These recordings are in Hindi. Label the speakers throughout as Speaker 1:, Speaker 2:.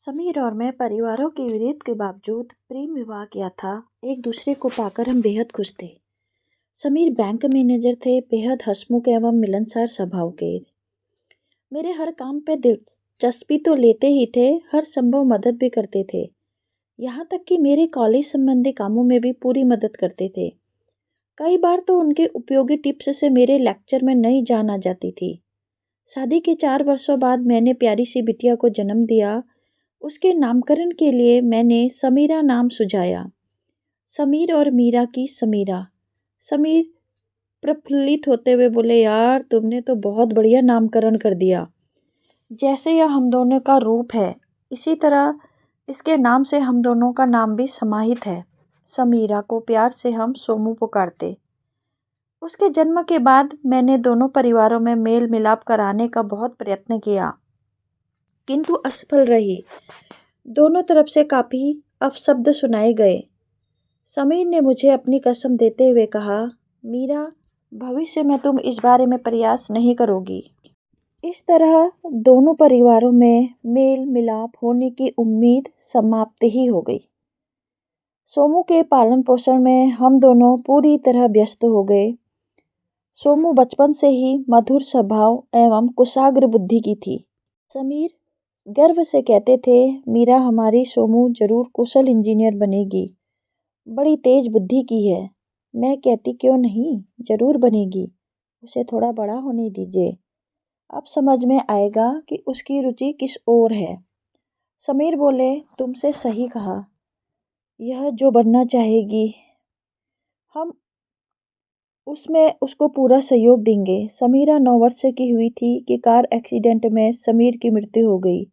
Speaker 1: समीर और मैं परिवारों के विरोध के बावजूद प्रेम विवाह किया था। एक दूसरे को पाकर हम बेहद खुश थे। समीर बैंक मैनेजर थे, बेहद हंसमुख एवं मिलनसार स्वभाव के। मेरे हर काम पे दिलचस्पी तो लेते ही थे, हर संभव मदद भी करते थे। यहाँ तक कि मेरे कॉलेज संबंधी कामों में भी पूरी मदद करते थे। कई बार तो उनके उपयोगी टिप्स से मेरे लेक्चर में नई जान आ जाती थी। शादी के 4 वर्षों बाद मैंने प्यारी सी बिटिया को जन्म दिया। उसके नामकरण के लिए मैंने समीरा नाम सुझाया। समीर और मीरा की समीरा। समीर प्रफुल्लित होते हुए बोले, यार तुमने तो बहुत बढ़िया नामकरण कर दिया। जैसे यह हम दोनों का रूप है, इसी तरह इसके नाम से हम दोनों का नाम भी समाहित है। समीरा को प्यार से हम सोमू पुकारते। उसके जन्म के बाद मैंने दोनों परिवारों में मेल मिलाप कराने का बहुत प्रयत्न किया, किंतु असफल रही। दोनों तरफ से काफी अपशब्द सुनाए गए। समीर ने मुझे अपनी कसम देते हुए कहा, मीरा, भविष्य में तुम इस बारे में प्रयास नहीं करोगी। इस तरह दोनों परिवारों में मेल मिलाप होने की उम्मीद समाप्त ही हो गई। सोमू के पालन पोषण में हम दोनों पूरी तरह व्यस्त हो गए। सोमू बचपन से ही मधुर स्वभाव एवं कुशाग्र बुद्धि की थी। समीर गर्व से कहते थे, मीरा हमारी सोमू जरूर कुशल इंजीनियर बनेगी, बड़ी तेज बुद्धि की है। मैं कहती, क्यों नहीं, जरूर बनेगी, उसे थोड़ा बड़ा होने दीजिए, अब समझ में आएगा कि उसकी रुचि किस ओर है। समीर बोले, तुमसे सही कहा, यह जो बनना चाहेगी हम उसमें उसको पूरा सहयोग देंगे। समीरा 9 वर्ष की हुई थी कि कार एक्सीडेंट में समीर की मृत्यु हो गई।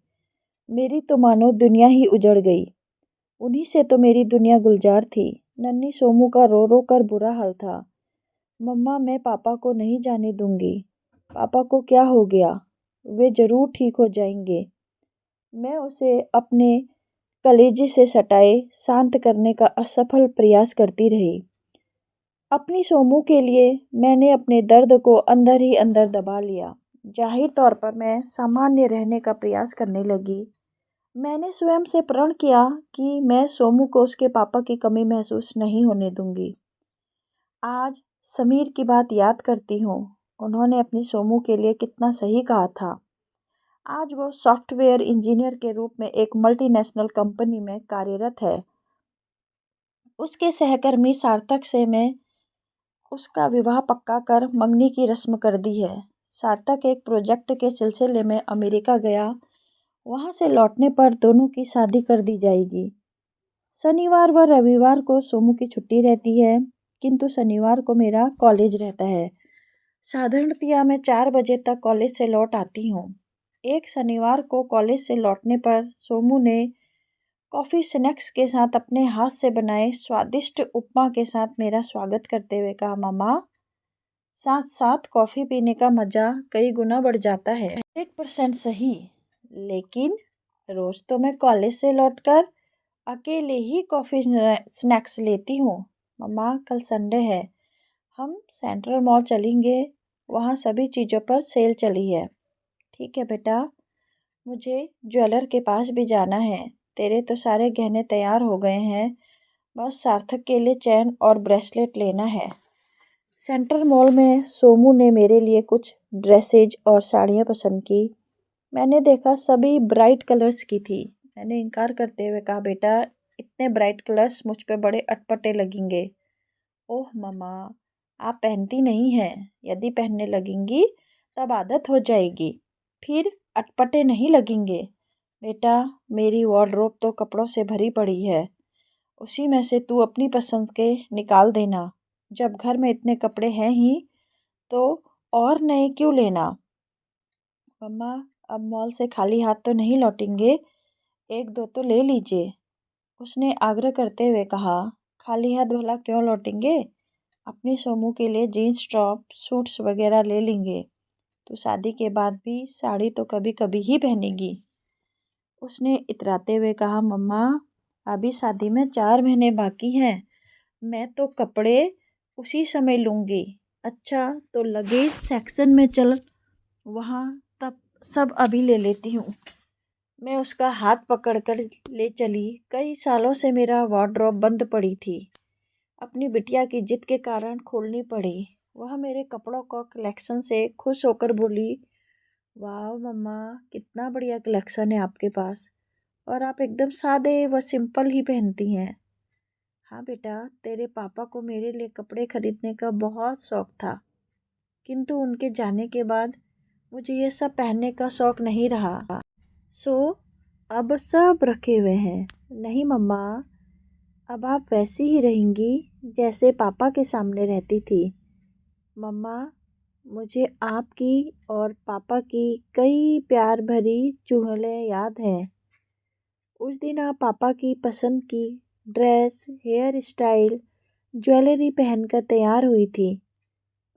Speaker 1: मेरी तो मानो दुनिया ही उजड़ गई। उन्हीं से तो मेरी दुनिया गुलजार थी। नन्ही सोमू का रो रो कर बुरा हाल था। मम्मा, मैं पापा को नहीं जाने दूंगी। पापा को क्या हो गया? वे जरूर ठीक हो जाएंगे। मैं उसे अपने कलेजे से सटाए शांत करने का असफल प्रयास करती रही। अपनी सोमू के लिए मैंने अपने दर्द को अंदर ही अंदर दबा लिया। जाहिर तौर पर मैं सामान्य रहने का प्रयास करने लगी। मैंने स्वयं से प्रण किया कि मैं सोमू को उसके पापा की कमी महसूस नहीं होने दूंगी। आज समीर की बात याद करती हूँ। उन्होंने अपनी सोमू के लिए कितना सही कहा था। आज वो सॉफ्टवेयर इंजीनियर के रूप में एक मल्टीनेशनल कंपनी में कार्यरत है। उसके सहकर्मी सार्थक से मैं उसका विवाह पक्का कर मंगनी की रस्म कर दी है। सार्थक एक प्रोजेक्ट के सिलसिले में अमेरिका गया। वहाँ से लौटने पर दोनों की शादी कर दी जाएगी। शनिवार व रविवार को सोमू की छुट्टी रहती है, किंतु शनिवार को मेरा कॉलेज रहता है। साधारणतया मैं 4 बजे तक कॉलेज से लौट आती हूँ। एक शनिवार को कॉलेज से लौटने पर सोमू ने कॉफ़ी स्नैक्स के साथ अपने हाथ से बनाए स्वादिष्ट उपमा के साथ मेरा स्वागत करते हुए कहा, मामा, साथ साथ कॉफ़ी पीने का मज़ा कई गुना बढ़ जाता है। 100% सही, लेकिन रोज़ तो मैं कॉलेज से लौटकर अकेले ही कॉफ़ी स्नैक्स लेती हूँ। मम्मा, कल संडे है, हम सेंट्रल मॉल चलेंगे, वहाँ सभी चीज़ों पर सेल चली है। ठीक है बेटा, मुझे ज्वेलर के पास भी जाना है। तेरे तो सारे गहने तैयार हो गए हैं, बस सार्थक के लिए चैन और ब्रेसलेट लेना है। सेंट्रल मॉल में सोमू ने मेरे लिए कुछ ड्रेसेज और साड़ियाँ पसंद की। मैंने देखा सभी ब्राइट कलर्स की थी। मैंने इनकार करते हुए कहा, बेटा, इतने ब्राइट कलर्स मुझ पे बड़े अटपटे लगेंगे। ओह मम्मा, आप पहनती नहीं हैं, यदि पहनने लगेंगी तब आदत हो जाएगी, फिर अटपटे नहीं लगेंगे। बेटा, मेरी वॉर्डरोब तो कपड़ों से भरी पड़ी है, उसी में से तू अपनी पसंद के निकाल देना। जब घर में इतने कपड़े हैं ही तो और नए क्यों लेना। मम्मा, अब मॉल से खाली हाथ तो नहीं लौटेंगे, एक दो तो ले लीजिए, उसने आग्रह करते हुए कहा। खाली हाथ भला क्यों लौटेंगे, अपनी सोमू के लिए जीन्स टॉप सूट्स वगैरह ले लेंगे। तो शादी के बाद भी साड़ी तो कभी कभी ही पहनेगी, उसने इतराते हुए कहा। मम्मा, अभी शादी में 4 महीने बाकी हैं, मैं तो कपड़े उसी समय लूँगी। अच्छा तो लगेज सेक्शन में चल, वहाँ तब सब अभी ले लेती हूँ। मैं उसका हाथ पकड़कर ले चली। कई सालों से मेरा वार्डरोब बंद पड़ी थी, अपनी बिटिया की जिद के कारण खोलनी पड़ी। वह मेरे कपड़ों का कलेक्शन से खुश होकर बोली, वाह मम्मा, कितना बढ़िया कलेक्शन है आपके पास, और आप एकदम सादे व सिंपल ही पहनती हैं। हाँ बेटा, तेरे पापा को मेरे लिए कपड़े खरीदने का बहुत शौक था, किंतु उनके जाने के बाद मुझे ये सब पहनने का शौक नहीं रहा। सो अब सब रखे हुए हैं। नहीं मम्मा, अब आप वैसी ही रहेंगी जैसे पापा के सामने रहती थी। मम्मा, मुझे आपकी और पापा की कई प्यार भरी चुहलें याद हैं। उस दिन आप पापा की पसंद की ड्रेस, हेयर स्टाइल, ज्वेलरी पहनकर तैयार हुई थी।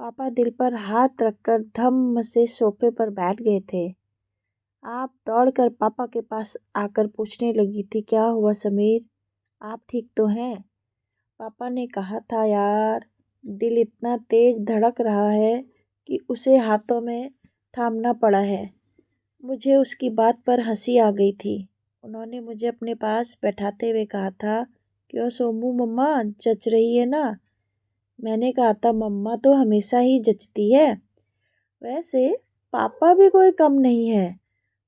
Speaker 1: पापा दिल पर हाथ रखकर धम्म से सोफे पर बैठ गए थे। आप दौड़कर पापा के पास आकर पूछने लगी थी, क्या हुआ समीर, आप ठीक तो हैं? पापा ने कहा था, यार दिल इतना तेज धड़क रहा है कि उसे हाथों में थामना पड़ा है। मुझे उसकी बात पर हंसी आ गई थी। उन्होंने मुझे अपने पास बैठाते हुए कहा था, क्यों सोमू मम्मा, जच रही है ना? मैंने कहा था, मम्मा तो हमेशा ही जचती है, वैसे पापा भी कोई कम नहीं है।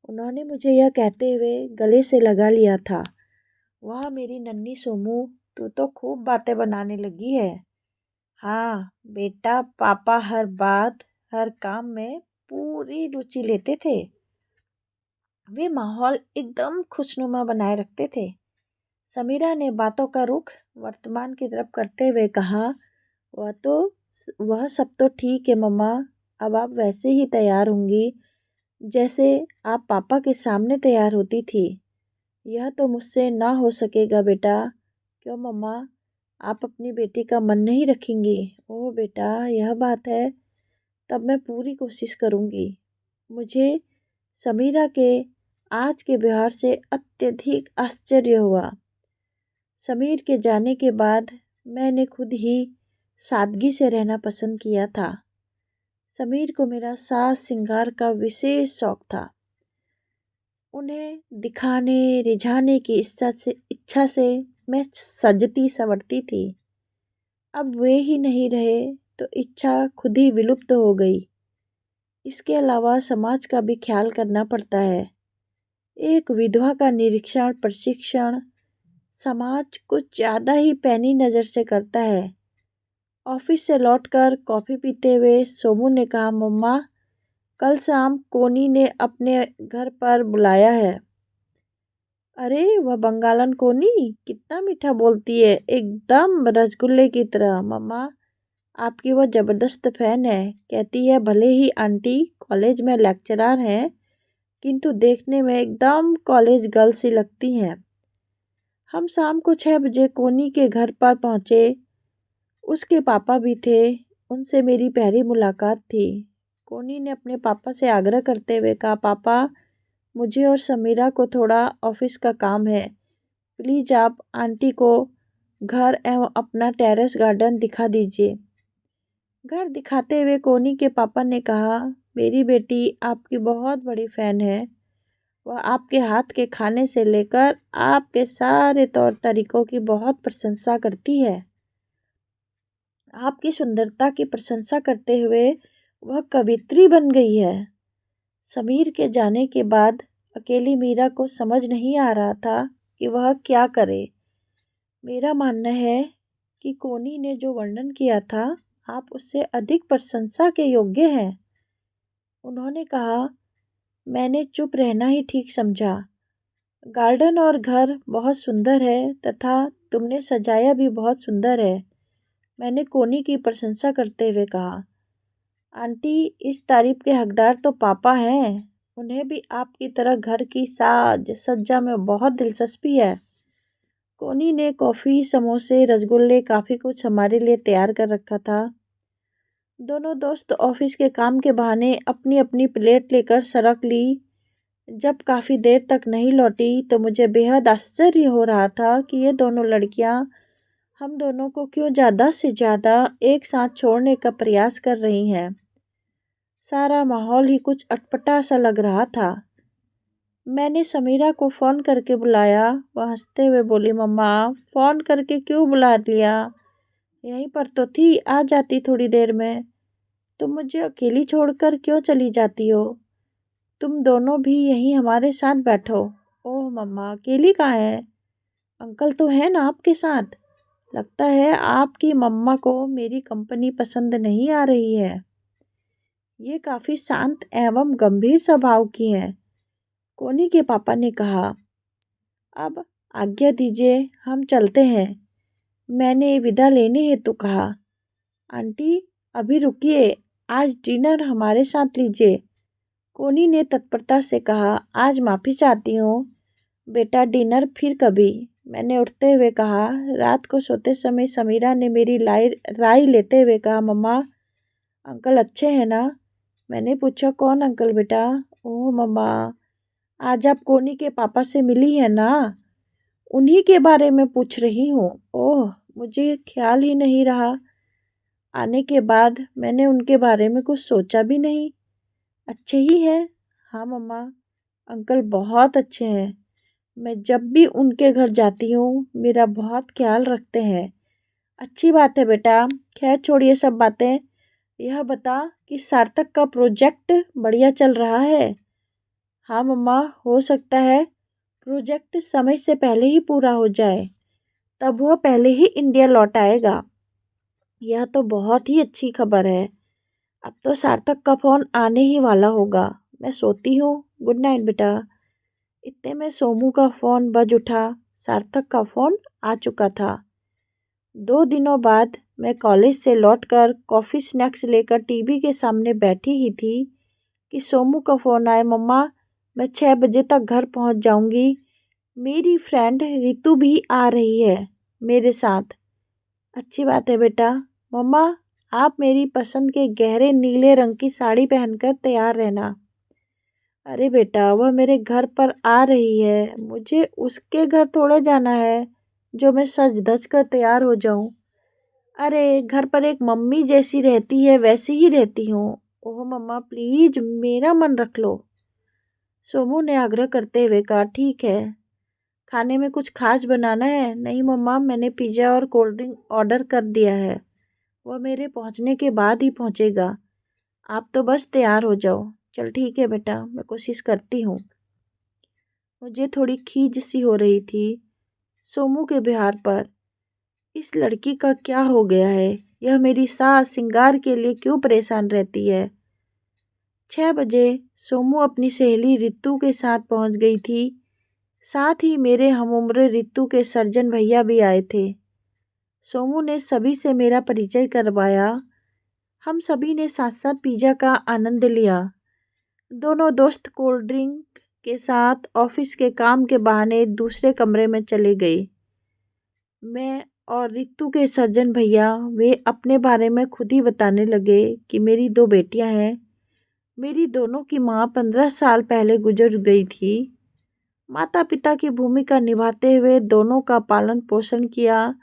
Speaker 1: उन्होंने मुझे यह कहते हुए गले से लगा लिया था। वाह मेरी नन्ही सोमू, तू तो खूब बातें बनाने लगी है। हाँ बेटा, पापा हर बात, हर काम में पूरी रुचि लेते थे। वे माहौल एकदम खुशनुमा बनाए रखते थे। समीरा ने बातों का रुख वर्तमान की तरफ करते हुए कहा, वह सब तो ठीक है मम्मा, अब आप वैसे ही तैयार होंगी जैसे आप पापा के सामने तैयार होती थी। यह तो मुझसे ना हो सकेगा बेटा। क्यों मम्मा, आप अपनी बेटी का मन नहीं रखेंगी? ओह बेटा, यह बात है, तब मैं पूरी कोशिश करूँगी। मुझे समीरा के आज के व्यवहार से अत्यधिक आश्चर्य हुआ। समीर के जाने के बाद मैंने खुद ही सादगी से रहना पसंद किया था। समीर को मेरा साज श्रृंगार का विशेष शौक था। उन्हें दिखाने रिझाने की इच्छा से मैं सजती संवरती थी। अब वे ही नहीं रहे तो इच्छा खुद ही विलुप्त हो गई। इसके अलावा समाज का भी ख्याल करना पड़ता है। एक विधवा का निरीक्षण प्रशिक्षण समाज कुछ ज़्यादा ही पैनी नज़र से करता है। ऑफिस से लौटकर कॉफ़ी पीते हुए सोमू ने कहा, मम्मा, कल शाम कोनी ने अपने घर पर बुलाया है। अरे वह बंगालन कोनी कितना मीठा बोलती है, एकदम रसगुल्ले की तरह। मम्मा, आपकी वह ज़बरदस्त फ़ैन है। कहती है भले ही आंटी कॉलेज में लेक्चरर हैं, किंतु देखने में एकदम कॉलेज गर्ल सी लगती हैं। हम शाम को 6 बजे कोनी के घर पर पहुँचे। उसके पापा भी थे। उनसे मेरी पहली मुलाकात थी। कोनी ने अपने पापा से आग्रह करते हुए कहा, पापा, मुझे और समीरा को थोड़ा ऑफिस का काम है, प्लीज़ आप आंटी को घर एवं अपना टेरेस गार्डन दिखा दीजिए। घर दिखाते हुए कोनी के पापा ने कहा, मेरी बेटी आपकी बहुत बड़ी फ़ैन है। वह आपके हाथ के खाने से लेकर आपके सारे तौर तरीकों की बहुत प्रशंसा करती है। आपकी सुंदरता की प्रशंसा करते हुए वह कवित्री बन गई है। समीर के जाने के बाद अकेली मीरा को समझ नहीं आ रहा था कि वह क्या करे। मेरा मानना है कि कोनी ने जो वर्णन किया था, आप उससे अधिक प्रशंसा के योग्य हैं। उन्होंने कहा, मैंने चुप रहना ही ठीक समझा। गार्डन और घर बहुत सुंदर है तथा तुमने सजाया भी बहुत सुंदर है। मैंने कोनी की प्रशंसा करते हुए कहा, आंटी, इस तारीफ के हकदार तो पापा हैं। उन्हें भी आपकी तरह घर की साज सज्जा में बहुत दिलचस्पी है। कोनी ने कॉफ़ी, समोसे, रसगुल्ले, काफ़ी कुछ हमारे लिए तैयार कर रखा था। दोनों दोस्त ऑफिस के काम के बहाने अपनी अपनी प्लेट लेकर सड़क ली। जब काफ़ी देर तक नहीं लौटी तो मुझे बेहद आश्चर्य हो रहा था कि ये दोनों लड़कियां हम दोनों को क्यों ज़्यादा से ज़्यादा एक साथ छोड़ने का प्रयास कर रही हैं। सारा माहौल ही कुछ अटपटा सा लग रहा था। मैंने समीरा को फ़ोन करके बुलाया। वह हंसते हुए बोली, मम्मा फ़ोन करके क्यों बुला लिया? यहीं पर तो थी, आ जाती थोड़ी देर में। तुम मुझे अकेली छोड़कर क्यों चली जाती हो? तुम दोनों भी यहीं हमारे साथ बैठो। ओह मम्मा, अकेली कहाँ है? अंकल तो है ना आपके साथ। लगता है आपकी मम्मा को मेरी कंपनी पसंद नहीं आ रही है। ये काफ़ी शांत एवं गंभीर स्वभाव की हैं, कोनी के पापा ने कहा। अब आज्ञा दीजिए, हम चलते हैं, मैंने विदा लेने हेतु कहा। आंटी अभी रुकिए, आज डिनर हमारे साथ लीजिए, कोनी ने तत्परता से कहा। आज माफ़ी चाहती हूँ बेटा, डिनर फिर कभी, मैंने उठते हुए कहा। रात को सोते समय समीरा ने मेरी राय लेते हुए कहा, मम्मा अंकल अच्छे हैं ना? मैंने पूछा, कौन अंकल बेटा? ओह मम्मा, आज आप कोनी के पापा से मिली है ना? उन्हीं के बारे में पूछ रही हूँ। ओह, मुझे ख्याल ही नहीं रहा। आने के बाद मैंने उनके बारे में कुछ सोचा भी नहीं। अच्छे ही हैं। हाँ मम्मा, अंकल बहुत अच्छे हैं। मैं जब भी उनके घर जाती हूँ मेरा बहुत ख्याल रखते हैं। अच्छी बात है बेटा। खैर छोड़िए सब बातें, यह बता कि सार्थक का प्रोजेक्ट बढ़िया चल रहा है? हाँ मम्मा, हो सकता है प्रोजेक्ट समय से पहले ही पूरा हो जाए, तब वह पहले ही इंडिया लौट आएगा। यह तो बहुत ही अच्छी खबर है। अब तो सार्थक का फ़ोन आने ही वाला होगा। मैं सोती हूँ, गुड नाइट बेटा। इतने में सोमू का फ़ोन बज उठा। सार्थक का फ़ोन आ चुका था। 2 दिनों बाद मैं कॉलेज से लौटकर कॉफ़ी स्नैक्स लेकर टीवी के सामने बैठी ही थी कि सोमू का फ़ोन आया। मम्मा मैं 6 बजे तक घर पहुंच जाऊंगी, मेरी फ्रेंड रितु भी आ रही है मेरे साथ। अच्छी बात है बेटा। मम्मा आप मेरी पसंद के गहरे नीले रंग की साड़ी पहनकर तैयार रहना। अरे बेटा, वह मेरे घर पर आ रही है, मुझे उसके घर थोड़े जाना है जो मैं सज धज कर तैयार हो जाऊं। अरे घर पर एक मम्मी जैसी रहती है वैसी ही रहती हूँ। ओह मम्मा प्लीज मेरा मन रख लो, सोमू ने आग्रह करते हुए कहा। ठीक है, खाने में कुछ खास बनाना है? नहीं मम्मा, मैंने पिज़्ज़ा और कोल्ड ड्रिंक ऑर्डर कर दिया है, वह मेरे पहुंचने के बाद ही पहुंचेगा। आप तो बस तैयार हो जाओ। चल ठीक है बेटा, मैं कोशिश करती हूँ। मुझे थोड़ी खीज सी हो रही थी सोमू के व्यवहार पर। इस लड़की का क्या हो गया है? यह मेरी सास सिंगार के लिए क्यों परेशान रहती है? 6 बजे सोमू अपनी सहेली रितु के साथ पहुंच गई थी। साथ ही मेरे हमउम्र रितु के सर्जन भैया भी आए थे। सोमू ने सभी से मेरा परिचय करवाया। हम सभी ने साथ साथ पिज़्ज़ा का आनंद लिया। दोनों दोस्त कोल्ड ड्रिंक के साथ ऑफिस के काम के बहाने दूसरे कमरे में चले गए। मैं और रितु के सर्जन भैया वे अपने बारे में खुद ही बताने लगे कि मेरी 2 बेटियां हैं। मेरी दोनों की माँ 15 साल पहले गुजर गई थी। माता पिता की भूमिका निभाते हुए दोनों का पालन पोषण किया,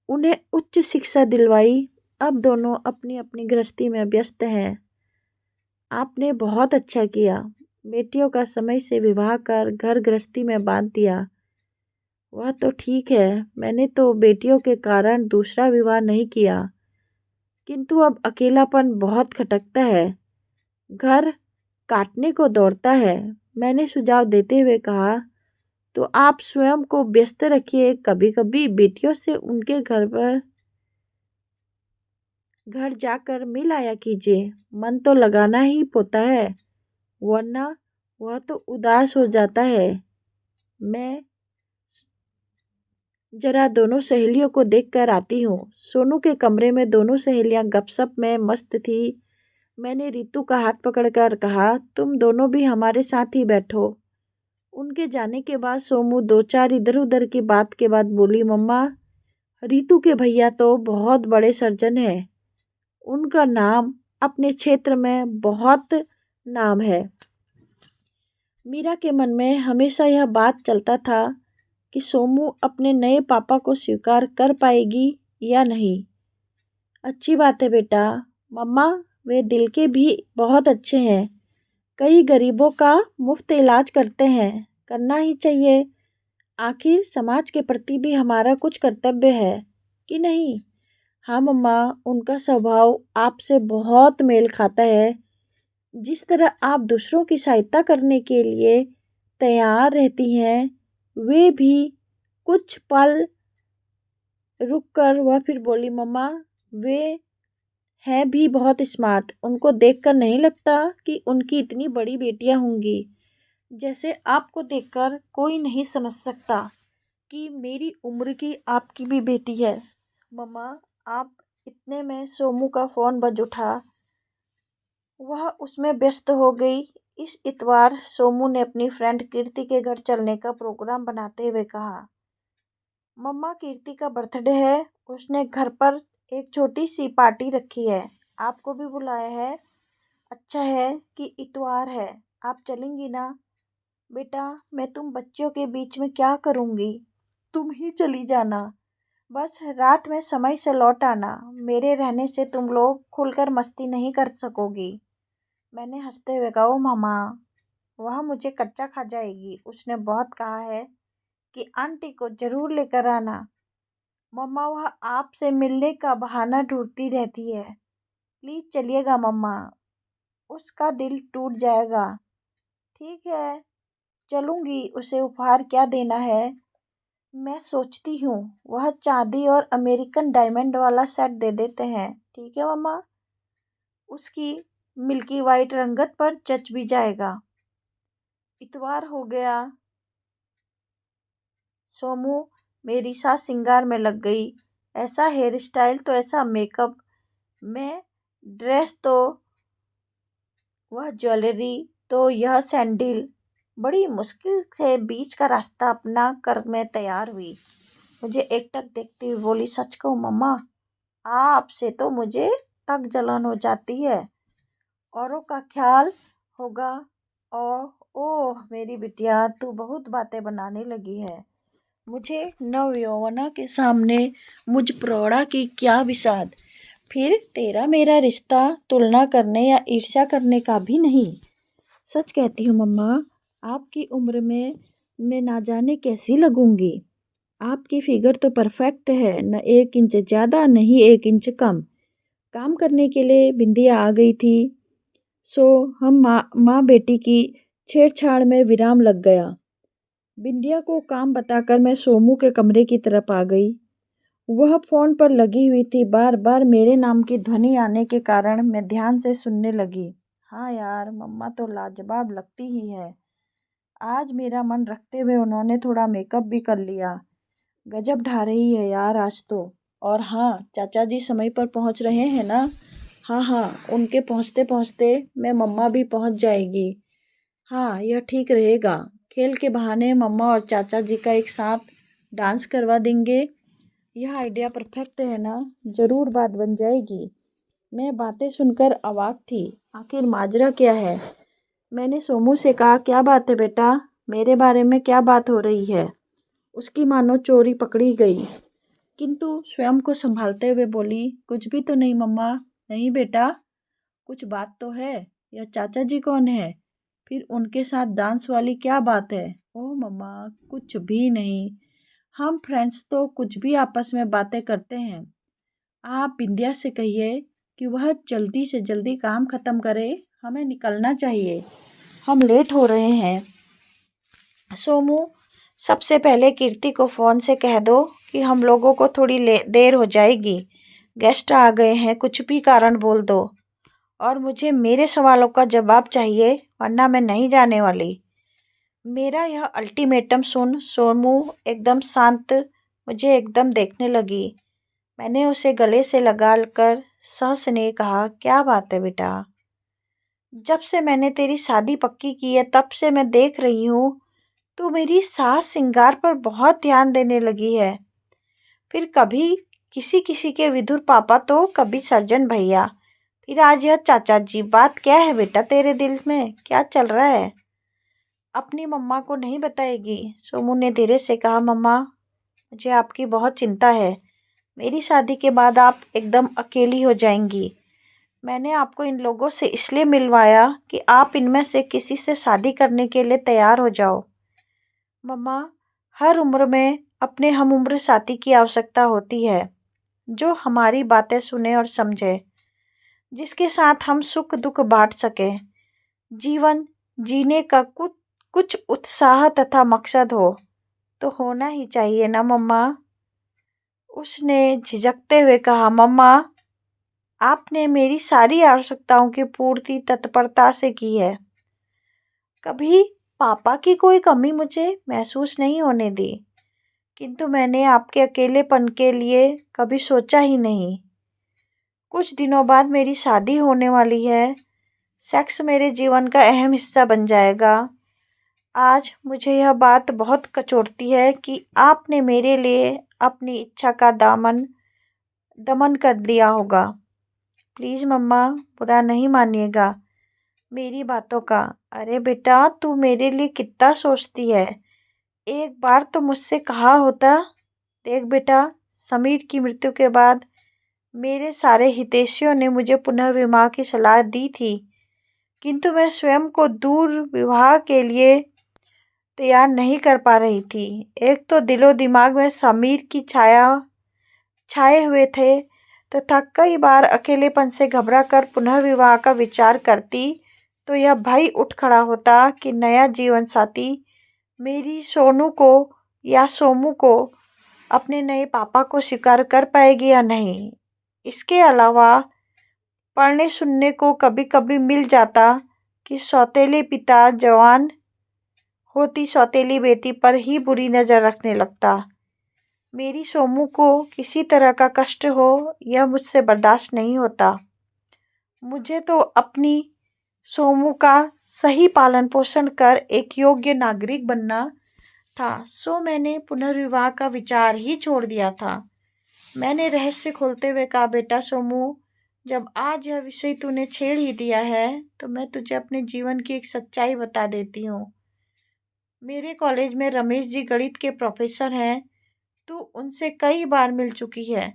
Speaker 1: उन्हें उच्च शिक्षा दिलवाई। अब दोनों अपनी अपनी गृहस्थी में व्यस्त हैं। आपने बहुत अच्छा किया, बेटियों का समय से विवाह कर घर गृहस्थी में बांध दिया। वह तो ठीक है, मैंने तो बेटियों के कारण दूसरा विवाह नहीं किया, किंतु अब अकेलापन बहुत खटकता है, घर काटने को दौड़ता है। मैंने सुझाव देते हुए कहा, तो आप स्वयं को व्यस्त रखिए, कभी कभी बेटियों से उनके घर जाकर मिल आया कीजिए, मन तो लगाना ही होता है, वरना वह तो उदास हो जाता है। मैं जरा दोनों सहेलियों को देख कर आती हूँ। सोनू के कमरे में दोनों सहेलियाँ गपशप में मस्त थी। मैंने रितु का हाथ पकड़कर कहा, तुम दोनों भी हमारे साथ ही बैठो। उनके जाने के बाद सोमू 2-4 इधर उधर की बात के बाद बोली, मम्मा रितु के भैया तो बहुत बड़े सर्जन हैं, उनका नाम अपने क्षेत्र में बहुत नाम है। मीरा के मन में हमेशा यह बात चलता था कि सोमू अपने नए पापा को स्वीकार कर पाएगी या नहीं। अच्छी बात है बेटा। मम्मा वे दिल के भी बहुत अच्छे हैं, कई गरीबों का मुफ्त इलाज करते हैं। करना ही चाहिए। आखिर समाज के प्रति भी हमारा कुछ कर्तव्य है कि नहीं। हाँ मम्मा, उनका स्वभाव आपसे बहुत मेल खाता है। जिस तरह आप दूसरों की सहायता करने के लिए तैयार रहती हैं, वे भी कुछ पल रुककर वह फिर बोली, मम्मा वे हैं भी बहुत स्मार्ट। उनको देखकर नहीं लगता कि उनकी इतनी बड़ी बेटियां होंगी। जैसे आपको देखकर कोई नहीं समझ सकता कि मेरी उम्र की आपकी भी बेटी है। मम्मा, आप इतने में सोमू का फ़ोन बज उठा। वह उसमें व्यस्त हो गई। इस इतवार सोमू ने अपनी फ्रेंड कीर्ति के घर चलने का प्रोग्राम बनाते हुए कहा, मम्मा कीर्ति का बर्थडे है। उसने घर पर एक छोटी सी पार्टी रखी है। आपको भी बुलाया है। अच्छा है कि इतवार है। आप चलेंगी ना? बेटा, मैं तुम बच्चों के बीच में क्या करूँगी। तुम ही चली जाना। बस रात में समय से लौट आना। मेरे रहने से तुम लोग खुलकर मस्ती नहीं कर सकोगी। मैंने हंसते हुए कहा, ओ मामा, वह मुझे कच्चा खा जाएगी। उसने बहुत कहा है कि आंटी को जरूर लेकर आना। मम्मा, वह आपसे मिलने का बहाना ढूंढती रहती है। प्लीज़ चलिएगा मम्मा, उसका दिल टूट जाएगा। ठीक है, चलूँगी। उसे उपहार क्या देना है? मैं सोचती हूँ वह चांदी और अमेरिकन डायमंड वाला सेट दे देते हैं। ठीक है मम्मा, उसकी मिल्की वाइट रंगत पर जच भी जाएगा। इतवार हो गया। सोमू मेरी साथ श्रृंगार में लग गई। ऐसा हेयर स्टाइल तो ऐसा मेकअप, मैं ड्रेस तो वह ज्वेलरी तो यह सैंडल। बड़ी मुश्किल से बीच का रास्ता अपना कर मैं तैयार हुई। मुझे एकटक देखते हुए बोली, सच कहूँ मम्मा, आपसे तो मुझे तक जलन हो जाती है। औरों का ख्याल होगा। ओह मेरी बिटिया, तू बहुत बातें बनाने लगी है। मुझे नवयौवना के सामने मुझ प्रौढ़ा की क्या विषाद। फिर तेरा मेरा रिश्ता तुलना करने या ईर्ष्या करने का भी नहीं। सच कहती हूँ मम्मा, आपकी उम्र में मैं ना जाने कैसी लगूंगी। आपकी फिगर तो परफेक्ट है, न 1 इंच ज़्यादा नहीं 1 इंच कम। काम करने के लिए बिंदिया आ गई थी। सो हम माँ बेटी की छेड़छाड़ में विराम लग गया। बिंदिया को काम बताकर मैं सोमू के कमरे की तरफ आ गई। वह फ़ोन पर लगी हुई थी। बार बार मेरे नाम की ध्वनि आने के कारण मैं ध्यान से सुनने लगी। हाँ यार, मम्मा तो लाजवाब लगती ही है। आज मेरा मन रखते हुए उन्होंने थोड़ा मेकअप भी कर लिया। गजब ढा रही है यार आज तो। और हाँ, चाचा जी समय पर पहुंच रहे हैं ना? हाँ हाँ, उनके पहुंचते पहुंचते मैं मम्मा भी पहुंच जाएगी। हाँ, यह ठीक रहेगा। खेल के बहाने मम्मा और चाचा जी का एक साथ डांस करवा देंगे। यह आइडिया परफेक्ट है ना? ज़रूर बात बन जाएगी। मैं बातें सुनकर अवाक थी। आखिर माजरा क्या है? मैंने सोमू से कहा, क्या बात है बेटा? मेरे बारे में क्या बात हो रही है? उसकी मानो चोरी पकड़ी गई, किंतु स्वयं को संभालते हुए बोली, कुछ भी तो नहीं मम्मा। नहीं बेटा, कुछ बात तो है। यह चाचा जी कौन है? फिर उनके साथ डांस वाली क्या बात है? ओह मम्मा, कुछ भी नहीं। हम फ्रेंड्स तो कुछ भी आपस में बातें करते हैं। आप बिंदिया से कहिए कि वह जल्दी से जल्दी काम ख़त्म करे। हमें निकलना चाहिए, हम लेट हो रहे हैं। सोमू, सबसे पहले कीर्ति को फ़ोन से कह दो कि हम लोगों को थोड़ी देर हो जाएगी। गेस्ट आ गए हैं, कुछ भी कारण बोल दो। और मुझे मेरे सवालों का जवाब चाहिए, वरना मैं नहीं जाने वाली। मेरा यह अल्टीमेटम सुन सोमू एकदम शांत मुझे एकदम देखने लगी। मैंने उसे गले से लगा कर सस्नेह कहा, क्या बात है बेटा? जब से मैंने तेरी शादी पक्की की है तब से मैं देख रही हूँ तू मेरी सास श्रृंगार पर बहुत ध्यान देने लगी है। फिर कभी किसी किसी के विधुर पापा तो कभी सर्जन भैया, फिर आज यह चाचा जी। बात क्या है बेटा तेरे दिल में? क्या चल रहा है? अपनी मम्मा को नहीं बताएगी? सोमू ने धीरे से कहा, मम्मा मुझे आपकी बहुत चिंता है। मेरी शादी के बाद आप एकदम अकेली हो जाएंगी। मैंने आपको इन लोगों से इसलिए मिलवाया कि आप इनमें से किसी से शादी करने के लिए तैयार हो जाओ। मम्मा, हर उम्र में अपने हम उम्र साथी की आवश्यकता होती है, जो हमारी बातें सुने और समझे, जिसके साथ हम सुख दुख बांट सकें। जीवन जीने का कुछ कुछ उत्साह तथा मकसद हो तो होना ही चाहिए ना मम्मा। उसने झिझकते हुए कहा, मम्मा, आपने मेरी सारी आवश्यकताओं की पूर्ति तत्परता से की है। कभी पापा की कोई कमी मुझे महसूस नहीं होने दी, किंतु मैंने आपके अकेलेपन के लिए कभी सोचा ही नहीं। कुछ दिनों बाद मेरी शादी होने वाली है। सेक्स मेरे जीवन का अहम हिस्सा बन जाएगा। आज मुझे यह बात बहुत कचोटती है कि आपने मेरे लिए अपनी इच्छा का दमन कर दिया होगा। प्लीज़ मम्मा, बुरा नहीं मानिएगा मेरी बातों का। अरे बेटा, तू मेरे लिए कितना सोचती है। एक बार तो मुझसे कहा होता। देख बेटा, समीर की मृत्यु के बाद मेरे सारे हितैषियों ने मुझे पुनर्विवाह की सलाह दी थी, किंतु मैं स्वयं को दूर विवाह के लिए तैयार नहीं कर पा रही थी। एक तो दिलो दिमाग में समीर की छाए हुए थे, तथा कई बार अकेलेपन से घबराकर पुनर्विवाह का विचार करती तो यह भय उठ खड़ा होता कि नया जीवन साथी मेरी सोनू को या सोमू को अपने नए पापा को स्वीकार कर पाएगी या नहीं। इसके अलावा पढ़ने सुनने को कभी कभी मिल जाता कि सौतेले पिता जवान होती सौतेली बेटी पर ही बुरी नज़र रखने लगता। मेरी सोमू को किसी तरह का कष्ट हो, यह मुझसे बर्दाश्त नहीं होता। मुझे तो अपनी सोमू का सही पालन पोषण कर एक योग्य नागरिक बनना था, सो मैंने पुनर्विवाह का विचार ही छोड़ दिया था। मैंने रहस्य खोलते हुए कहा, बेटा सोमू, जब आज यह विषय तूने छेड़ ही दिया है तो मैं तुझे अपने जीवन की एक सच्चाई बता देती हूँ। मेरे कॉलेज में रमेश जी गणित के प्रोफेसर हैं। तू उनसे कई बार मिल चुकी है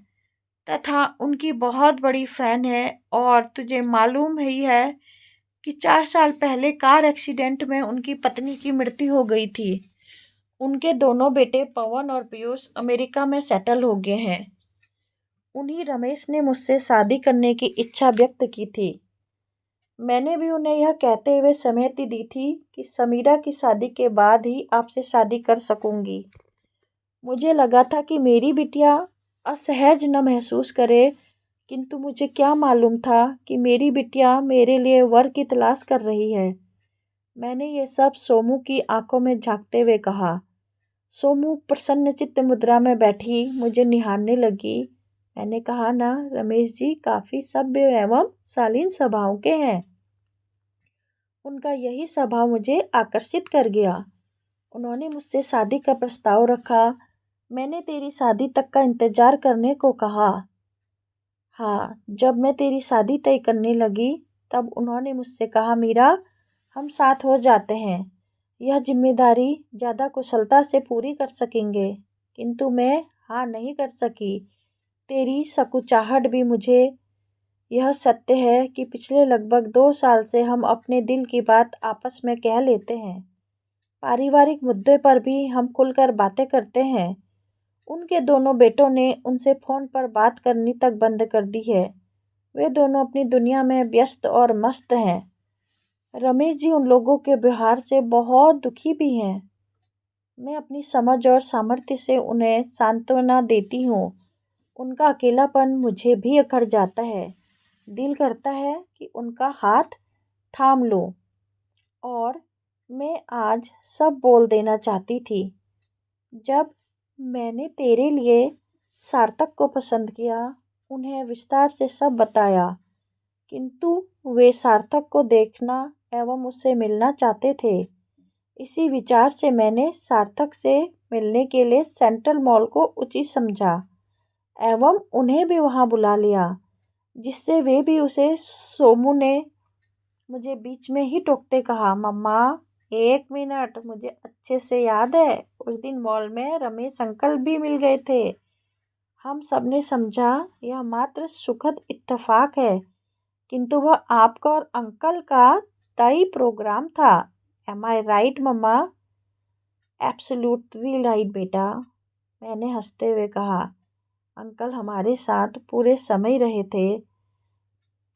Speaker 1: तथा उनकी बहुत बड़ी फैन है, और तुझे मालूम ही है कि 4 साल पहले कार एक्सीडेंट में उनकी पत्नी की मृत्यु हो गई थी। उनके दोनों बेटे पवन और पीयूष अमेरिका में सेटल हो गए हैं। उन्हीं रमेश ने मुझसे शादी करने की इच्छा व्यक्त की थी। मैंने भी उन्हें यह कहते हुए सहमति दी थी कि समीरा की शादी के बाद ही आपसे शादी कर सकूंगी। मुझे लगा था कि मेरी बिटिया असहज न महसूस करे, किंतु मुझे क्या मालूम था कि मेरी बिटिया मेरे लिए वर की तलाश कर रही है। मैंने ये सब सोमू की आंखों में झांकते हुए कहा। सोमू प्रसन्नचित्त मुद्रा में बैठी मुझे निहारने लगी। मैंने कहा ना, रमेश जी काफ़ी सभ्य एवं शालीन स्वभाव के हैं। उनका यही स्वभाव मुझे आकर्षित कर गया। उन्होंने मुझसे शादी का प्रस्ताव रखा। मैंने तेरी शादी तक का इंतजार करने को कहा। हाँ, जब मैं तेरी शादी तय करने लगी तब उन्होंने मुझसे कहा, मीरा, हम साथ हो जाते हैं। यह जिम्मेदारी ज़्यादा कुशलता से पूरी कर सकेंगे। किंतु मैं हाँ नहीं कर सकी। तेरी सकुचाहट भी मुझे यह सत्य है कि पिछले लगभग 2 साल से हम अपने दिल की बात आपस में कह लेते हैं। पारिवारिक मुद्दे पर भी हम खुलकर बातें करते हैं। उनके दोनों बेटों ने उनसे फ़ोन पर बात करनी तक बंद कर दी है। वे दोनों अपनी दुनिया में व्यस्त और मस्त हैं। रमेश जी उन लोगों के व्यवहार से बहुत दुखी भी हैं। मैं अपनी समझ और सामर्थ्य से उन्हें सांत्वना देती हूँ। उनका अकेलापन मुझे भी अखड़ जाता है। दिल करता है कि उनका हाथ थाम लूं। और मैं आज सब बोल देना चाहती थी। जब मैंने तेरे लिए सार्थक को पसंद किया, उन्हें विस्तार से सब बताया, किंतु वे सार्थक को देखना एवं उससे मिलना चाहते थे। इसी विचार से मैंने सार्थक से मिलने के लिए सेंट्रल मॉल को उचित समझा एवं उन्हें भी वहां बुला लिया, जिससे वे भी उसे सोमू ने मुझे बीच में ही टोकते कहा, मम्मा, 1 मिनट, मुझे अच्छे से याद है उस दिन मॉल में रमेश अंकल भी मिल गए थे। हम सब ने समझा यह मात्र सुखद इत्तेफाक है, किंतु वह आपका और अंकल का तय प्रोग्राम था। एम आई राइट मम्मा? एब्सोल्युटली राइट बेटा, मैंने हंसते हुए कहा। अंकल हमारे साथ पूरे समय रहे थे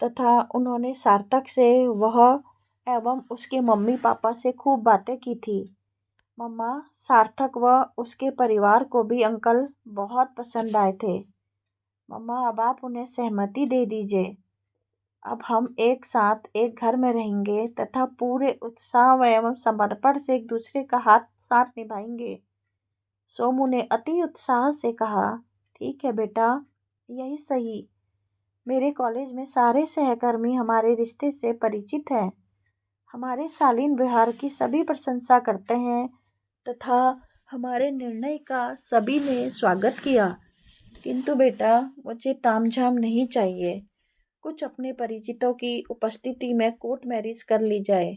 Speaker 1: तथा उन्होंने सार्थक से वह एवं उसके मम्मी पापा से खूब बातें की थी। मम्मा, सार्थक व उसके परिवार को भी अंकल बहुत पसंद आए थे। मम्मा, अब आप उन्हें सहमति दे दीजिए। अब हम एक साथ एक घर में रहेंगे तथा पूरे उत्साह एवं समर्पण से एक दूसरे का हाथ साथ निभाएंगे। सोमू ने अति उत्साह से कहा, ठीक है बेटा, यही सही। मेरे कॉलेज में सारे सहकर्मी हमारे रिश्ते से परिचित हैं। हमारे शालीन व्यवहार की सभी प्रशंसा करते हैं तथा हमारे निर्णय का सभी ने स्वागत किया। किंतु बेटा, मुझे तामझाम नहीं चाहिए। कुछ अपने परिचितों की उपस्थिति में कोर्ट मैरिज कर ली जाए।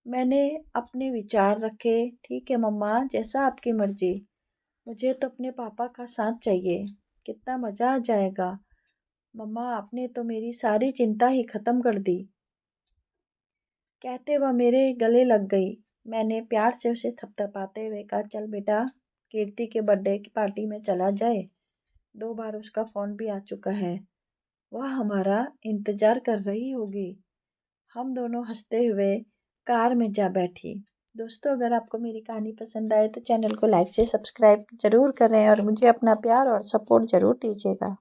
Speaker 1: मैंने अपने विचार रखे। ठीक है मम्मा, जैसा आपकी मर्जी। मुझे तो अपने पापा का साथ चाहिए। कितना मज़ा आ जाएगा। मम्मा, आपने तो मेरी सारी चिंता ही खत्म कर दी। कहते वह मेरे गले लग गई। मैंने प्यार से उसे थपथपाते हुए कहा, चल बेटा, कीर्ति के बर्थडे की पार्टी में चला जाए। 2 बार उसका फ़ोन भी आ चुका है। वह हमारा इंतज़ार कर रही होगी। हम दोनों हंसते हुए कार में जा बैठी। दोस्तों, अगर आपको मेरी कहानी पसंद आए तो चैनल को लाइक से सब्सक्राइब ज़रूर करें और मुझे अपना प्यार और सपोर्ट ज़रूर दीजिएगा।